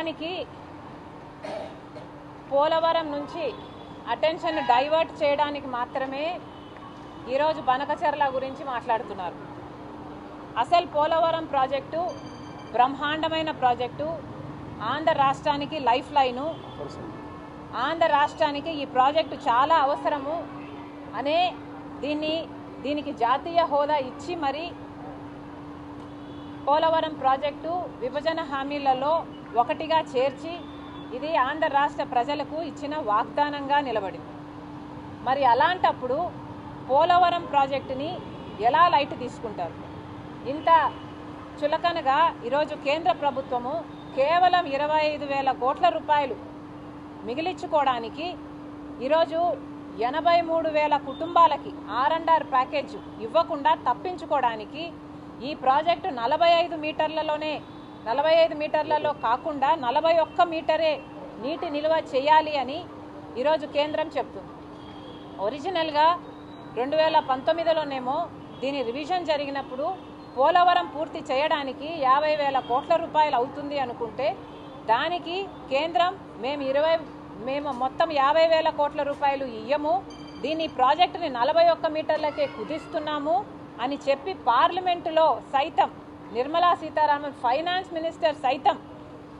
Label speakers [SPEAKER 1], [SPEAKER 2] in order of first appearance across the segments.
[SPEAKER 1] మొత్తానికి పోలవరం నుంచి attention divert చేయడానికి మాత్రమే ఈరోజు బనకచెర్ల గురించి మాట్లాడుతున్నారు. అసలు పోలవరం ప్రాజెక్టు బ్రహ్మాండమైన ప్రాజెక్టు, ఆంధ్ర రాష్ట్రానికి లైఫ్ లైను, ఆంధ్ర రాష్ట్రానికి ఈ ప్రాజెక్టు చాలా అవసరము అనే దీనికి జాతీయ హోదా ఇచ్చి మరి పోలవరం ప్రాజెక్టు విభజన హామీలలో ఒకటిగా చేర్చి ఇది ఆంధ్ర రాష్ట్ర ప్రజలకు ఇచ్చిన వాగ్దానంగా నిలబడింది. మరి అలాంటప్పుడు పోలవరం ప్రాజెక్టుని ఎలా లైట్ తీసుకుంటారు? ఇంత చులకనగా ఈరోజు కేంద్ర ప్రభుత్వము కేవలం 25,000 కోట్ల రూపాయలు మిగిలించుకోవడానికి ఈరోజు 83,000 కుటుంబాలకి R&R ప్యాకేజ్ ఇవ్వకుండా తప్పించుకోవడానికి ఈ ప్రాజెక్టు 45 మీటర్లలో కాకుండా 41 మీటరే నీటి నిల్వ చేయాలి అని ఈరోజు కేంద్రం చెప్తుంది. ఒరిజినల్గా 2019లోనేమో దీని రివిజన్ జరిగినప్పుడు పోలవరం పూర్తి చేయడానికి 50,000 కోట్ల రూపాయలు అవుతుంది అనుకుంటే దానికి కేంద్రం మేము మొత్తం 50,000 కోట్ల రూపాయలు ఇయ్యము, దీని ప్రాజెక్టుని 41 మీటర్లకే కుదిస్తున్నాము అని చెప్పి పార్లమెంటులో సైతం నిర్మలా సీతారామన్ ఫైనాన్స్ మినిస్టర్ సైతం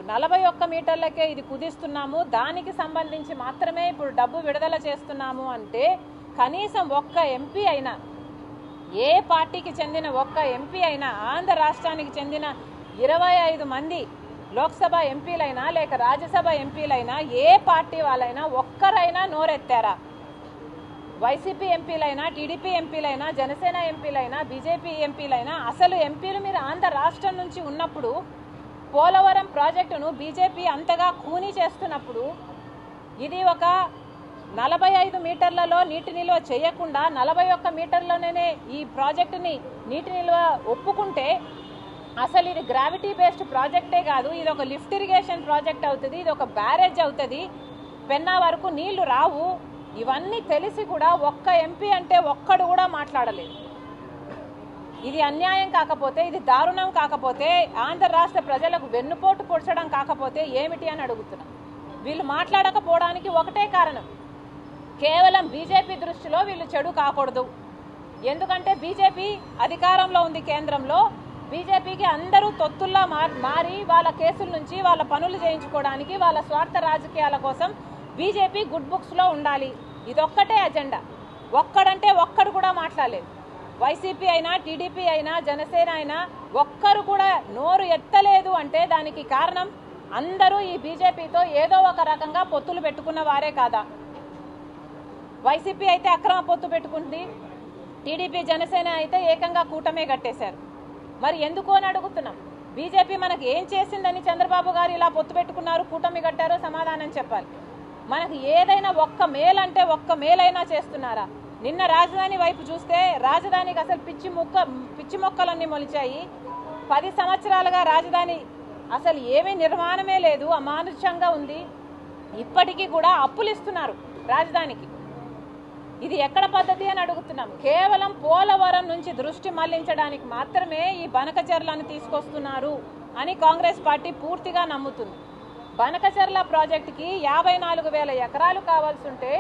[SPEAKER 1] 41 మీటర్లకే ఇది కుదిస్తున్నాము, దానికి సంబంధించి మాత్రమే ఇప్పుడు డబ్బు విడుదల చేస్తున్నాము అంటే కనీసం ఒక్క ఎంపీ అయినా, ఏ పార్టీకి చెందిన ఒక్క ఎంపీ అయినా, ఆంధ్ర రాష్ట్రానికి చెందిన 25 మంది లోక్సభ ఎంపీలైనా లేక రాజ్యసభ ఎంపీలైనా ఏ పార్టీ వాళ్ళైనా ఒక్కరైనా నోరెత్తారా? వైసీపీ ఎంపీలైనా, టీడీపీ ఎంపీలైనా, జనసేన ఎంపీలైనా, బీజేపీ ఎంపీలైనా, అసలు ఎంపీలు మీరు ఆంధ్ర రాష్ట్రం నుంచి ఉన్నప్పుడు పోలవరం ప్రాజెక్టును బీజేపీ అంతగా ఖూనీ చేస్తున్నప్పుడు ఇది ఒక 45 మీటర్లలో నీటి నిల్వ చేయకుండా 41 మీటర్లలోనే ఈ ప్రాజెక్టుని నీటి నిల్వ ఒప్పుకుంటే అసలు ఇది గ్రావిటీ బేస్డ్ ప్రాజెక్టే కాదు, ఇది ఒక లిఫ్ట్ ఇరిగేషన్ ప్రాజెక్ట్ అవుతుంది, ఇది ఒక బ్యారేజ్ అవుతుంది, పెన్నా వరకు నీళ్లు రావు. ఇవన్నీ తెలిసి కూడా ఒక్క ఎంపీ అంటే ఒక్కడు కూడా మాట్లాడలేదు. ఇది అన్యాయం కాకపోతే, ఇది దారుణం కాకపోతే, ఆంధ్ర రాష్ట్ర ప్రజలకు వెన్నుపోటు పొడచడం కాకపోతే ఏమిటి అని అడుగుతున్నాం. వీళ్ళు మాట్లాడకపోవడానికి ఒకటే కారణం, కేవలం బీజేపీ దృష్టిలో వీళ్ళు చెడు కాకూడదు. ఎందుకంటే బీజేపీ అధికారంలో ఉంది కేంద్రంలో, బీజేపీకి అందరూ తొత్తుల్లా మారి వాళ్ళ కేసుల నుంచి వాళ్ళ పనులు చేయించుకోవడానికి వాళ్ళ స్వార్థ రాజకీయాల కోసం బీజేపీ గుడ్ బుక్స్లో ఉండాలి. ఇదొక్కటే అజెండా. ఒక్కడంటే ఒక్కడు కూడా మాట్లాడలేదు. వైసీపీ అయినా, టీడీపీ అయినా, జనసేన అయినా ఒక్కరు కూడా నోరు ఎత్తలేదు అంటే దానికి కారణం అందరూ ఈ బీజేపీతో ఏదో ఒక రకంగా పొత్తులు పెట్టుకున్న వారే కాదా? వైసీపీ అయితే అక్రమ పొత్తు పెట్టుకుంది, టీడీపీ జనసేన అయితే ఏకంగా కూటమే కట్టేశారు. మరి ఎందుకు అని అడుగుతున్నాం. బీజేపీ మనకు ఏం చేసిందని చంద్రబాబు గారు ఇలా పొత్తు పెట్టుకున్నారు, కూటమి కట్టారో సమాధానం చెప్పాలి. మనకు ఏదైనా ఒక్క మేలంటే ఒక్క మేలైనా చేస్తున్నారా? నిన్న రాజధాని వైపు చూస్తే రాజధానికి అసలు పిచ్చి మొక్కలన్నీ మొలిచాయి. 10 సంవత్సరాలుగా రాజధాని అసలు ఏమీ నిర్మాణమే లేదు, అమానుషంగా ఉంది. ఇప్పటికీ కూడా అప్పులు ఇస్తున్నారు రాజధానికి. ఇది ఎక్కడ పద్ధతి అని అడుగుతున్నాం. కేవలం పోలవరం నుంచి దృష్టి మళ్లించడానికి మాత్రమే ఈ బనకచెర్లను తీసుకొస్తున్నారు అని కాంగ్రెస్ పార్టీ పూర్తిగా నమ్ముతుంది. బనకచెర్ల ప్రాజెక్టుకి 54,000 ఎకరాలు కావాల్సి ఉంటే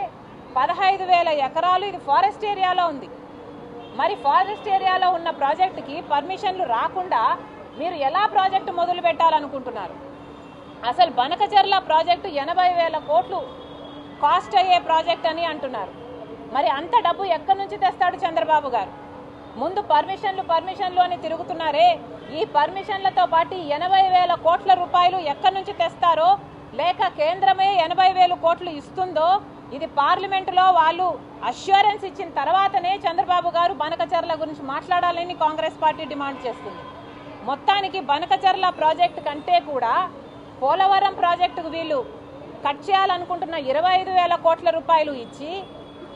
[SPEAKER 1] 15,000 ఎకరాలు ఇది ఫారెస్ట్ ఏరియాలో ఉంది. మరి ఫారెస్ట్ ఏరియాలో ఉన్న ప్రాజెక్టుకి పర్మిషన్లు రాకుండా మీరు ఎలా ప్రాజెక్టు మొదలు పెట్టాలనుకుంటున్నారు? అసలు బనకచెర్ల ప్రాజెక్టు 80,000 కోట్లు కాస్ట్ అయ్యే ప్రాజెక్ట్ అని అంటున్నారు. మరి అంత డబ్బు ఎక్కడి నుంచి తెస్తాడు చంద్రబాబు గారు? ముందు పర్మిషన్లు అని తిరుగుతున్నారే, ఈ పర్మిషన్లతో పాటు 80,000 కోట్ల రూపాయలు ఎక్కడి నుంచి తెస్తారో, లేక కేంద్రమే 80,000 కోట్లు ఇస్తుందో, ఇది పార్లమెంటులో వాళ్ళు అష్యూరెన్స్ ఇచ్చిన తర్వాతనే చంద్రబాబు గారు బనకచెర్ల గురించి మాట్లాడాలని కాంగ్రెస్ పార్టీ డిమాండ్ చేస్తుంది. మొత్తానికి బనకచెర్ల ప్రాజెక్టు కంటే కూడా పోలవరం ప్రాజెక్టుకు వీళ్ళు కట్ చేయాలనుకుంటున్న 25,000 కోట్ల రూపాయలు ఇచ్చి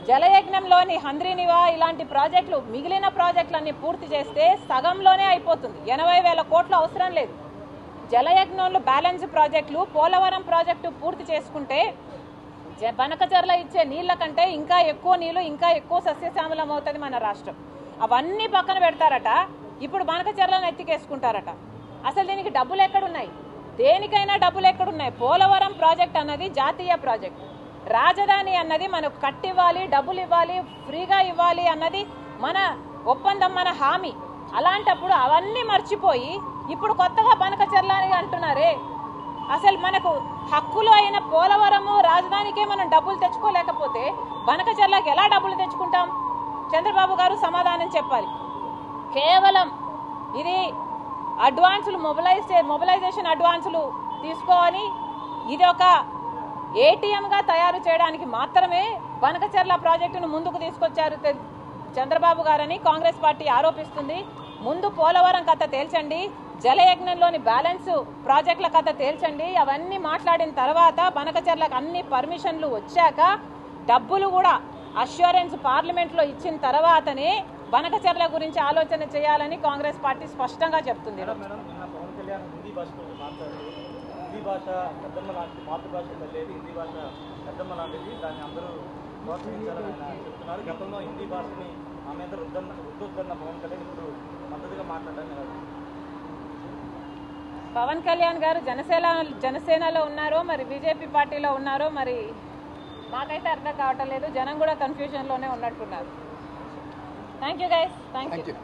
[SPEAKER 1] జలయజ్ఞంలోని హంద్రీనివా ఇలాంటి ప్రాజెక్టులు మిగిలిన ప్రాజెక్టులన్నీ పూర్తి చేస్తే సగంలోనే అయిపోతుంది. 80,000 కోట్లు అవసరం లేదు. జలయజ్ఞంలో బ్యాలెన్స్ ప్రాజెక్టులు పోలవరం ప్రాజెక్టు పూర్తి చేసుకుంటే బనకచెర్ల ఇచ్చే నీళ్ల కంటే ఇంకా ఎక్కువ నీళ్లు, ఇంకా ఎక్కువ సస్యశ్యామలం అవుతుంది మన రాష్ట్రం. అవన్నీ పక్కన పెడతారట, ఇప్పుడు బనకచెర్లను ఎత్తికేసుకుంటారట. అసలు దీనికి డబ్బులు ఎక్కడున్నాయి? దేనికైనా డబ్బులు ఎక్కడున్నాయి? పోలవరం ప్రాజెక్ట్ అన్నది జాతీయ ప్రాజెక్ట్, రాజధాని అన్నది మనకు కట్టివ్వాలి, డబ్బులు ఇవ్వాలి, ఫ్రీగా ఇవ్వాలి అన్నది మన ఒప్పందం, మన హామీ. అలాంటప్పుడు అవన్నీ మర్చిపోయి ఇప్పుడు కొత్తగా బనకచెర్ల అని అంటున్నారే. అసలు మనకు హక్కులు అయిన పోలవరము రాజధానికే మనం డబ్బులు తెచ్చుకోలేకపోతే బనకచెర్లకి ఎలా డబ్బులు తెచ్చుకుంటాం? చంద్రబాబు గారు సమాధానం చెప్పాలి. కేవలం ఇది అడ్వాన్సులు మొబిలైజేషన్ అడ్వాన్సులు తీసుకొని ఇది ఒక ఏటీఎంగా తయారు చేయడానికి మాత్రమే బనకచెర్ల ప్రాజెక్టును ముందుకు తీసుకొచ్చారు చంద్రబాబు గారని కాంగ్రెస్ పార్టీ ఆరోపిస్తుంది. ముందు పోలవరం కథ తేల్చండి, జలయజ్ఞంలోని బ్యాలెన్స్ ప్రాజెక్టుల కథ తేల్చండి. అవన్నీ మాట్లాడిన తర్వాత బనకచెర్లకు అన్ని పర్మిషన్లు వచ్చాక డబ్బులు కూడా అష్యూరెన్స్ పార్లమెంట్లో ఇచ్చిన తర్వాతనే బనకచెర్ల గురించి ఆలోచన చేయాలని కాంగ్రెస్ పార్టీ స్పష్టంగా చెప్తుంది.
[SPEAKER 2] హిందీ భాష పెద్దమ్మ లాంటి మాతృభాష లేదు, హిందీ భాష పెద్దమ్మ లాంటిది, దాన్ని అందరూ ప్రోత్సహించాలని ఆయన చెప్తున్నారు. గతంలో హిందీ భాషని ఆమె మీద రుద్దొద్దన్న పవన్ కళ్యాణ్ ఇప్పుడు మద్దతుగా మాట్లాడారు.
[SPEAKER 1] పవన్ కళ్యాణ్ గారు జనసేనలో ఉన్నారో మరి బీజేపీ పార్టీలో ఉన్నారో మరి మాకైతే అర్థం కావటం లేదు. జనం కూడా కన్ఫ్యూజన్లోనే ఉన్నట్టున్నారు. Thank you guys. Thank you.